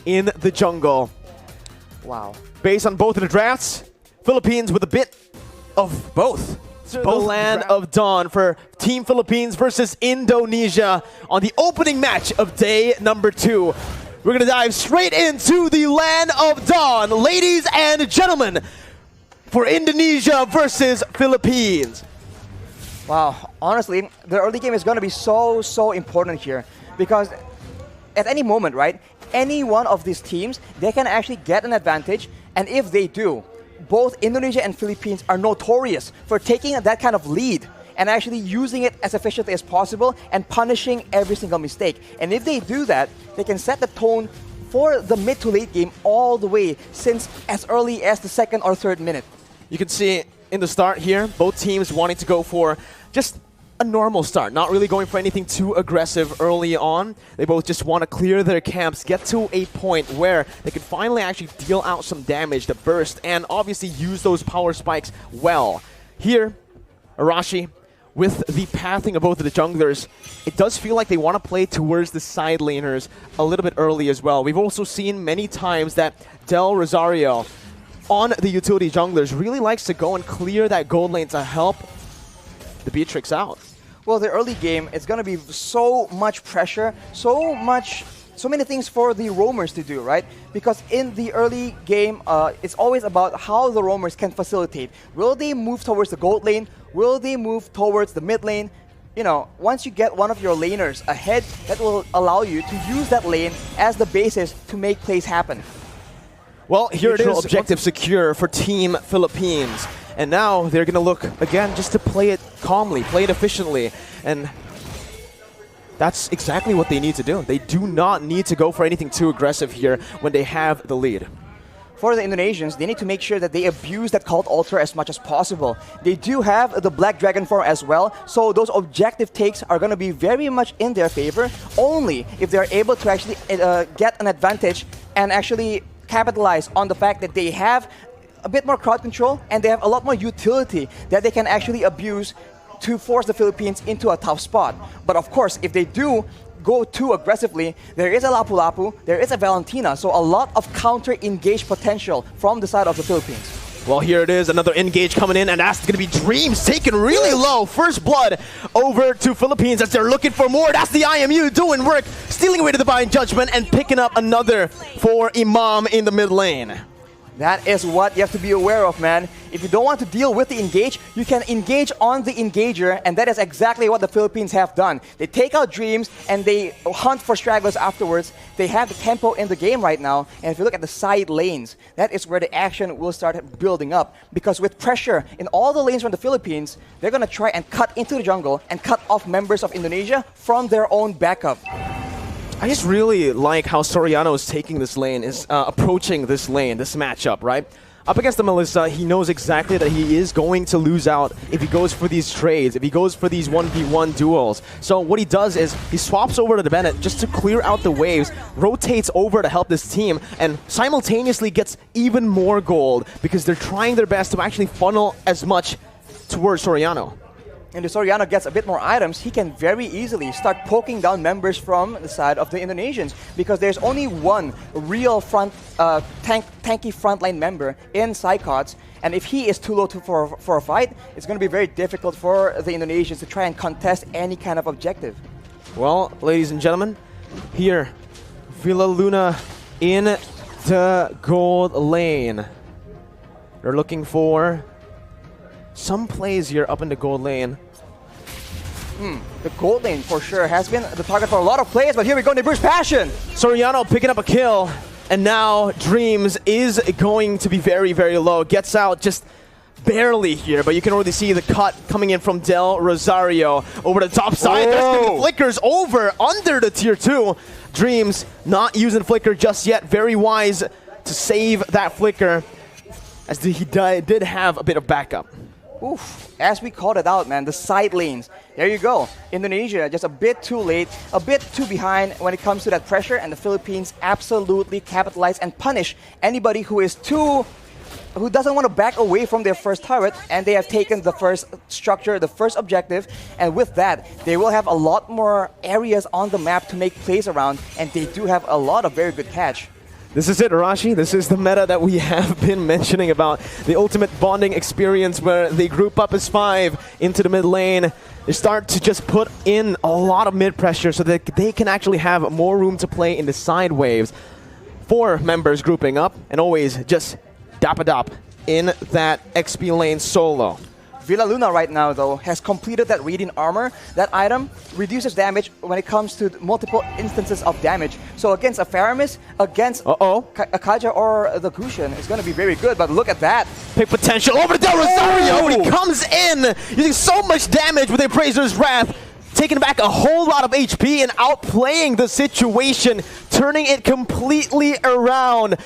in the jungle. Wow. Based on both of the drafts, Philippines with a bit of both. The Land of Dawn for Team Philippines versus Indonesia on the opening match of day number 2. We're going to dive straight into the Land of Dawn, ladies and gentlemen, for Indonesia versus Philippines. Wow, honestly, the early game is going to be so important here because at any moment, right, any one of these teams, they can actually get an advantage, and if they do, both Indonesia and Philippines are notorious for taking that kind of lead and actually using it as efficiently as possible and punishing every single mistake. And if they do that, they can set the tone for the mid to late game all the way since as early as the 2nd or 3rd minute. You can see in the start here, both teams wanting to go for just a normal start, not really going for anything too aggressive early on. They both just want to clear their camps, get to a point where they can finally actually deal out some damage to burst and obviously use those power spikes well. Here, Arashi, with the pathing of both of the junglers, it does feel like they want to play towards the side laners a little bit early as well. We've also seen many times that Del Rosario on the utility junglers really likes to go and clear that gold lane to help the Beatrix out. Well, the early game, it's going to be so much pressure, so many things for the roamers to do, right? Because in the early game, it's always about how the roamers can facilitate. Will they move towards the gold lane? Will they move towards the mid lane? You know, once you get one of your laners ahead, that will allow you to use that lane as the basis to make plays happen. Well, here it is, objective secure for Team Philippines. And now they're going to look, again, just to play it calmly, play it efficiently. And that's exactly what they need to do. They do not need to go for anything too aggressive here when they have the lead. For the Indonesians, they need to make sure that they abuse that Cult Altar as much as possible. They do have the Black Dragon form as well, so those objective takes are going to be very much in their favor, only if they're able to actually get an advantage and actually capitalize on the fact that they have a bit more crowd control and they have a lot more utility that they can actually abuse to force the Philippines into a tough spot. But of course, if they do go too aggressively, there is a Lapu Lapu, there is a Valentina, so a lot of counter-engage potential from the side of the Philippines. Well, here it is, another engage coming in, and that's going to be Dreams taken really low. First blood over to Philippines as they're looking for more. That's the IMU doing work, stealing away to the Divine Judgment and picking up another for Imam in the mid lane. That is what you have to be aware of, man. If you don't want to deal with the engage, you can engage on the engager, and that is exactly what the Philippines have done. They take out Dreams, and they hunt for stragglers afterwards. They have the tempo in the game right now, and if you look at the side lanes, that is where the action will start building up. Because with pressure in all the lanes from the Philippines, they're going to try and cut into the jungle and cut off members of Indonesia from their own backup. I just really like how Soriano is taking this lane, is approaching this lane, this matchup, right? Up against the Melissa, he knows exactly that he is going to lose out if he goes for these trades, if he goes for these 1v1 duels. So what he does is he swaps over to the Bennett just to clear out the waves, rotates over to help this team, and simultaneously gets even more gold because they're trying their best to actually funnel as much towards Soriano. And if Soriano gets a bit more items, he can very easily start poking down members from the side of the Indonesians because there's only one real tanky frontline member in Psychots, and if he is too low for a fight, it's going to be very difficult for the Indonesians to try and contest any kind of objective. Well, ladies and gentlemen, here, Villa Luna in the gold lane. They're looking for some plays here up in the gold lane. The gold lane for sure has been the target for a lot of plays, but here we go, they burst passion. Soriano picking up a kill, and now Dreams is going to be very, very low. Gets out just barely here, but you can already see the cut coming in from Del Rosario over the top side. There's going to be flickers over under the tier 2. Dreams not using flicker just yet. Very wise to save that flicker, as he did have a bit of backup. Oof, as we called it out, man, the side lanes. There you go. Indonesia just a bit too late, a bit too behind when it comes to that pressure, and the Philippines absolutely capitalize and punish anybody who is too who doesn't want to back away from their first turret, and they have taken the first structure, the first objective, and with that, they will have a lot more areas on the map to make plays around, and they do have a lot of very good catch. This is it, Arashi. This is the meta that we have been mentioning about. The ultimate bonding experience where they group up as 5 into the mid lane. They start to just put in a lot of mid pressure so that they can actually have more room to play in the side waves. 4 members grouping up and always just dap-a-dap in that XP lane solo. Villa Luna right now, though, has completed that Radiant Armor. That item reduces damage when it comes to multiple instances of damage. So against a Faramis, against a Kaja or the Gusion, it's going to be very good. But look at that. Big potential over to Del Rosario. When he comes in, using so much damage with Appraiser's Wrath, taking back a whole lot of HP and outplaying the situation, turning it completely around.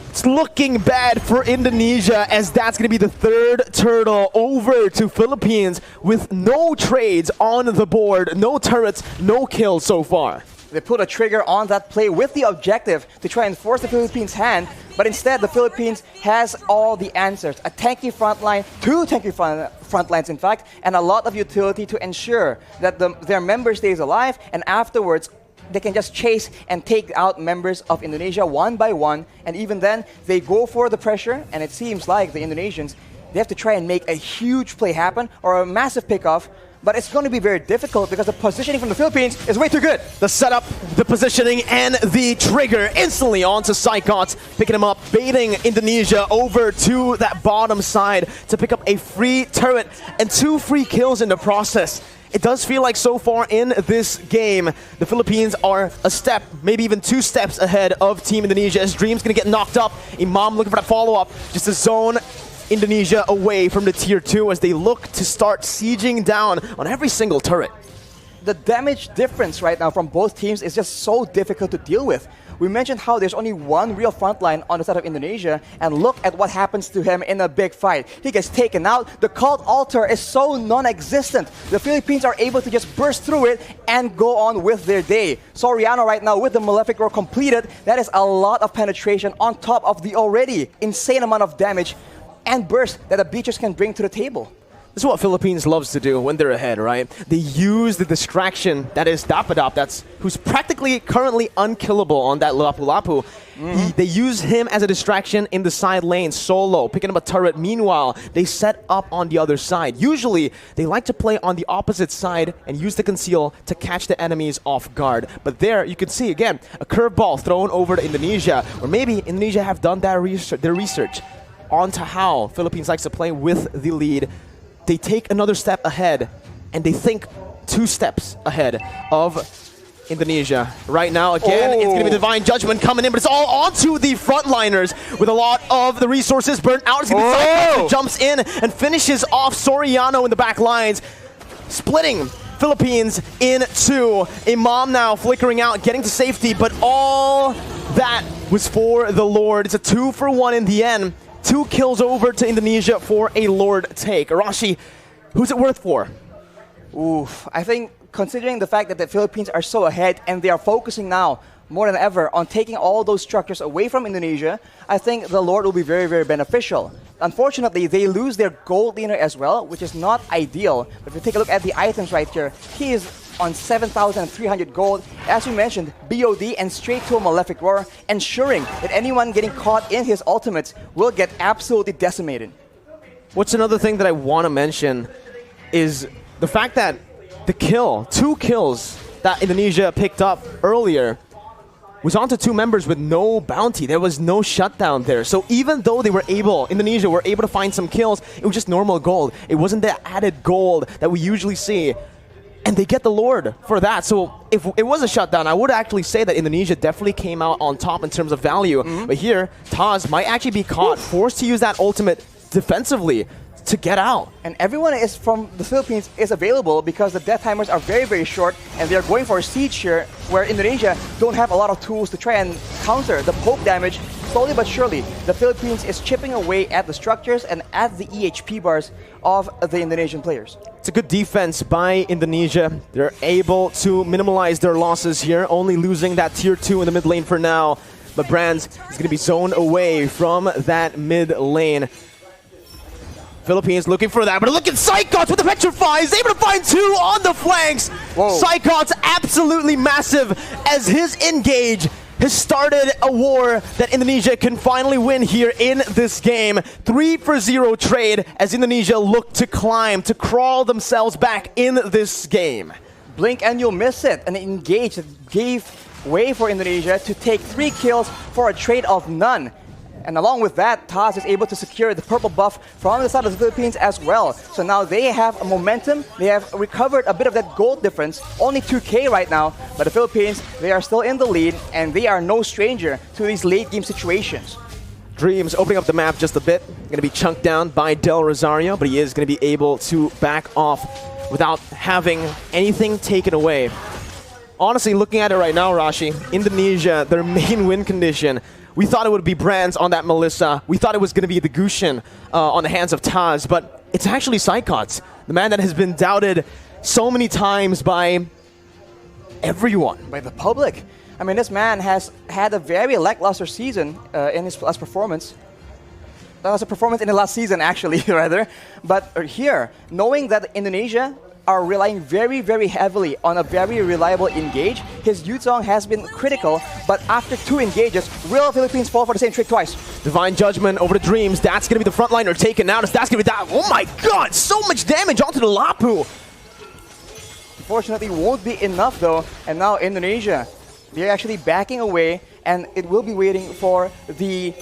It's looking bad for Indonesia, as that's going to be the 3rd turtle over to Philippines with no trades on the board, no turrets, no kills so far. They put a trigger on that play with the objective to try and force the Philippines' hand, but instead the Philippines has all the answers. A tanky front line, 2 tanky front lines in fact, and a lot of utility to ensure that their member stays alive, and afterwards they can just chase and take out members of Indonesia one by one, and even then, they go for the pressure, and it seems like the Indonesians, they have to try and make a huge play happen, or a massive pickoff, but it's going to be very difficult because the positioning from the Philippines is way too good. The setup, the positioning, and the trigger instantly onto Psychots, picking him up, baiting Indonesia over to that bottom side to pick up a free turret and 2 free kills in the process. It does feel like so far in this game, the Philippines are a step, maybe even 2 steps ahead of Team Indonesia, as Dream's going to get knocked up. Imam looking for that follow-up, just to zone Indonesia away from the tier 2 as they look to start sieging down on every single turret. The damage difference right now from both teams is just so difficult to deal with. We mentioned how there's only one real frontline on the side of Indonesia, and look at what happens to him in a big fight. He gets taken out. The cult altar is so non-existent. The Philippines are able to just burst through it and go on with their day. Soriano right now with the Malefic Roar completed. That is a lot of penetration on top of the already insane amount of damage and burst that the Beaches can bring to the table. This is what Philippines loves to do when they're ahead, right? They use the distraction that is Dapadap, who's practically currently unkillable on that Lapu-Lapu. They use him as a distraction in the side lane, solo, picking up a turret. Meanwhile, they set up on the other side. Usually, they like to play on the opposite side and use the conceal to catch the enemies off guard. But there, you can see, again, a curveball thrown over to Indonesia, or maybe Indonesia have done their research onto how Philippines likes to play with the lead. They take another step ahead, and they think 2 steps ahead of Indonesia. Right now, again, it's going to be Divine Judgment coming in, but it's all onto the frontliners with a lot of the resources burnt out. It's going to be Cyclops who jumps in and finishes off Soriano in the back lines, splitting Philippines in 2. Imam now flickering out, getting to safety, but all that was for the Lord. It's a 2-for-1 in the end. 2 kills over to Indonesia for a Lord take. Arashi, who's it worth for? Oof, I think considering the fact that the Philippines are so ahead and they are focusing now more than ever on taking all those structures away from Indonesia, I think the Lord will be very, very beneficial. Unfortunately, they lose their gold leaner as well, which is not ideal. But if you take a look at the items right here, he is on 7,300 gold. As we mentioned, BOD and straight to a Malefic Roar, ensuring that anyone getting caught in his ultimates will get absolutely decimated. What's another thing that I want to mention is the fact that the 2 kills that Indonesia picked up earlier was onto 2 members with no bounty. There was no shutdown there. So even though Indonesia were able to find some kills, it was just normal gold. It wasn't the added gold that we usually see. And they get the Lord for that. So if it was a shutdown, I would actually say that Indonesia definitely came out on top in terms of value. But here, Taz might actually be caught, forced to use that ultimate defensively to get out. And everyone is from the Philippines is available because the death timers are very, very short, and they're going for a siege here where Indonesia don't have a lot of tools to try and counter the poke damage. Slowly but surely, the Philippines is chipping away at the structures and at the EHP bars of the Indonesian players. It's a good defense by Indonesia. They're able to minimize their losses here, only losing that tier 2 in the mid lane for now. but Brands is going to be zoned away from that mid lane. Philippines looking for that, but look at Psychots with the Petrify. He's able to find 2 on the flanks. Psychots absolutely massive as his engage has started a war that Indonesia can finally win here in this game. 3-for-0 trade as Indonesia look to climb, to crawl themselves back in this game. Blink and you'll miss it. An engage that gave way for Indonesia to take 3 kills for a trade of none. And along with that, Taz is able to secure the purple buff from the side of the Philippines as well. So now they have a momentum. They have recovered a bit of that gold difference. Only 2K right now, but the Philippines, they are still in the lead, and they are no stranger to these late game situations. Dreams opening up the map just a bit. Going to be chunked down by Del Rosario, but he is going to be able to back off without having anything taken away. Honestly, looking at it right now, Rashi, Indonesia, their main win condition, we thought it would be Brands on that Melissa. We thought it was going to be the Gushin on the hands of Taz, but it's actually Psychots, the man that has been doubted so many times by everyone. By the public. I mean, this man has had a very lackluster season in his last performance. That was a performance in the last season, actually, rather. But here, knowing that Indonesia are relying very, very heavily on a very reliable engage, his Yuzong has been critical, but after 2 engages, will Philippines fall for the same trick twice? Divine Judgment over the Dreams. That's going to be the front liner taken out. That's going to be that. Oh my god, so much damage onto the Lapu. Unfortunately, won't be enough though, and now Indonesia, they're actually backing away, and it will be waiting for the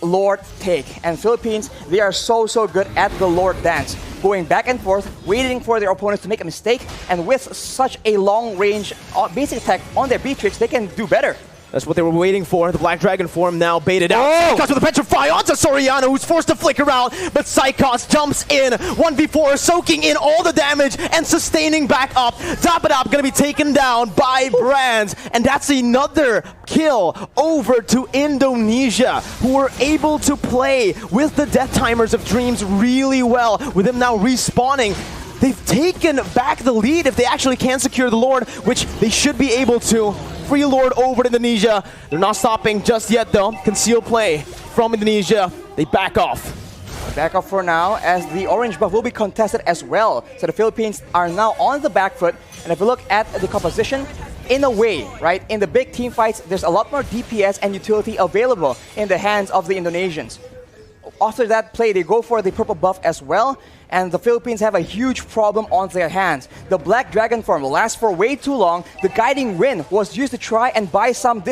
Lord take. And Philippines, they are so good at the Lord dance, going back and forth, waiting for their opponents to make a mistake, and with such a long range basic attack on their Beatrix, they can do better. That's what they were waiting for. The Black Dragon form now baited out. Psychots with a Petrify onto Soriano, who's forced to flicker out, but Psychots jumps in. 1v4, soaking in all the damage and sustaining back up. Top it up, gonna be taken down by Brands. And that's another kill over to Indonesia, who were able to play with the death timers of Dreams really well. With them now respawning, they've taken back the lead if they actually can secure the Lord, which they should be able to. Free Lord over to Indonesia. They're not stopping just yet though. Concealed play from Indonesia. They back off. Back off for now, as the orange buff will be contested as well. So the Philippines are now on the back foot. And if you look at the composition, in a way, right, in the big team fights, there's a lot more DPS and utility available in the hands of the Indonesians. After that play, they go for the purple buff as well, and the Philippines have a huge problem on their hands. The Black Dragon form lasts for way too long. The Guiding Rin was used to try and buy some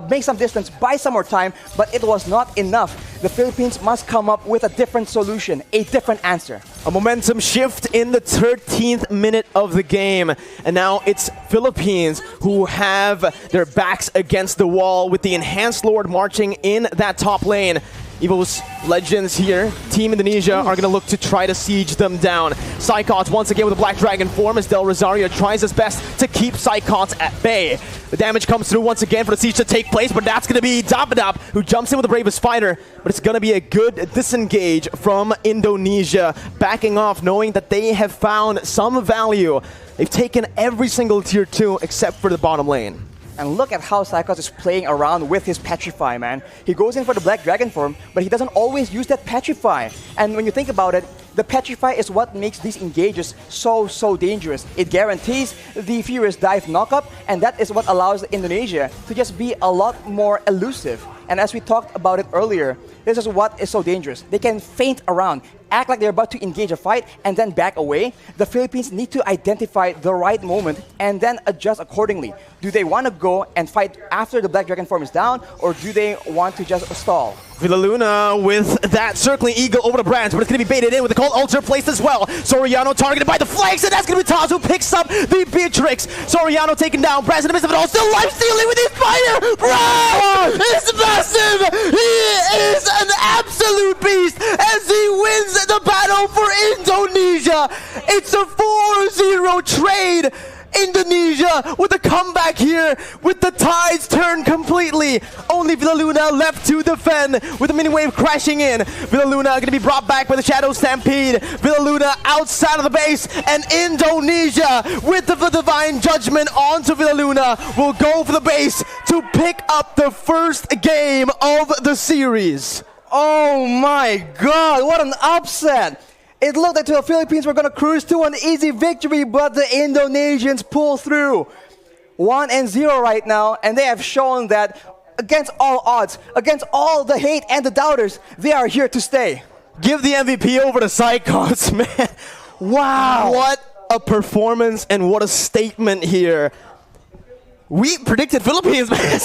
make some distance, buy some more time, but it was not enough. The Philippines must come up with a different solution, a different answer. A momentum shift in the 13th minute of the game, and now it's Philippines who have their backs against the wall with the Enhanced Lord marching in that top lane. Evo's Legends here, Team Indonesia, are going to look to try to siege them down. Psychots once again with a Black Dragon form as Del Rosario tries his best to keep Psychots at bay. The damage comes through once again for the siege to take place, but that's going to be Dapadap, who jumps in with the bravest fighter. But it's going to be a good disengage from Indonesia, backing off, knowing that they have found some value. They've taken every single tier 2 except for the bottom lane. And look at how Psychots is playing around with his Petrify, man. He goes in for the Black Dragon form, but he doesn't always use that Petrify. And when you think about it, the Petrify is what makes these engages so dangerous. It guarantees the Furious Dive knockup, and that is what allows Indonesia to just be a lot more elusive. And as we talked about it earlier, this is what is so dangerous. They can feint around, act like they're about to engage a fight, and then back away. The Philippines need to identify the right moment and then adjust accordingly. Do they want to go and fight after the Black Dragon form is down, or do they want to just stall? Villa Luna with that circling eagle over the Brands, but it's going to be baited in with the Cold Ultra placed as well. Soriano targeted by the flanks, and that's going to be Taz who picks up the Beatrix. Soriano taken down, Brands in the midst of it all, still life-stealing with his fire! Bro! It's massive! He is an absolute beast as he wins the battle for Indonesia! It's a 4-0 trade! Indonesia with a comeback here with the tides turned completely. Only Phl Luna left to defend with the mini wave crashing in. Phl Luna going to be brought back by the Shadow Stampede. Phl Luna outside of the base, and Indonesia with the divine judgment onto Phl Luna will go for the base to pick up the first game of the series. Oh my god, what an upset! It looked like the Philippines were going to cruise to an easy victory, but the Indonesians pull through. 1-0 right now, and they have shown that against all odds, against all the hate and the doubters, they are here to stay. Give the MVP over to Psychos, man. Wow. What a performance and what a statement here. We predicted Philippines, man.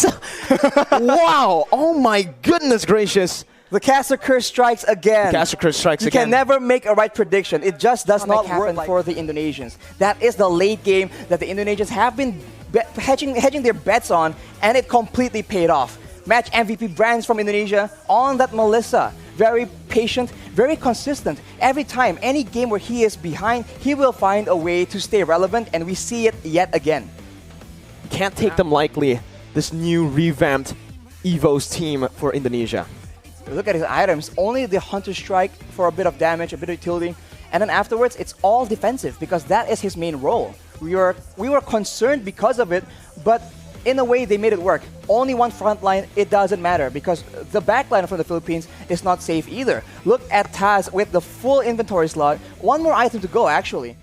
Wow. Oh my goodness gracious. The Caster Curse strikes again. Caster Curse strikes again. You can never make a right prediction. It just does not happen for the Indonesians. That is the late game that the Indonesians have been hedging their bets on, and it completely paid off. Match MVP Brands from Indonesia on that Melissa. Very patient, very consistent. Every time, any game where he is behind, he will find a way to stay relevant, and we see it yet again. Can't take them lightly, this new revamped EVOS team for Indonesia. Look at his items, only the Hunter Strike for a bit of damage, a bit of utility, and then afterwards it's all defensive because that is his main role. We were concerned because of it, but in a way they made it work. Only one front line, it doesn't matter because the back line from the Philippines is not safe either. Look at Taz with the full inventory slot, one more item to go actually.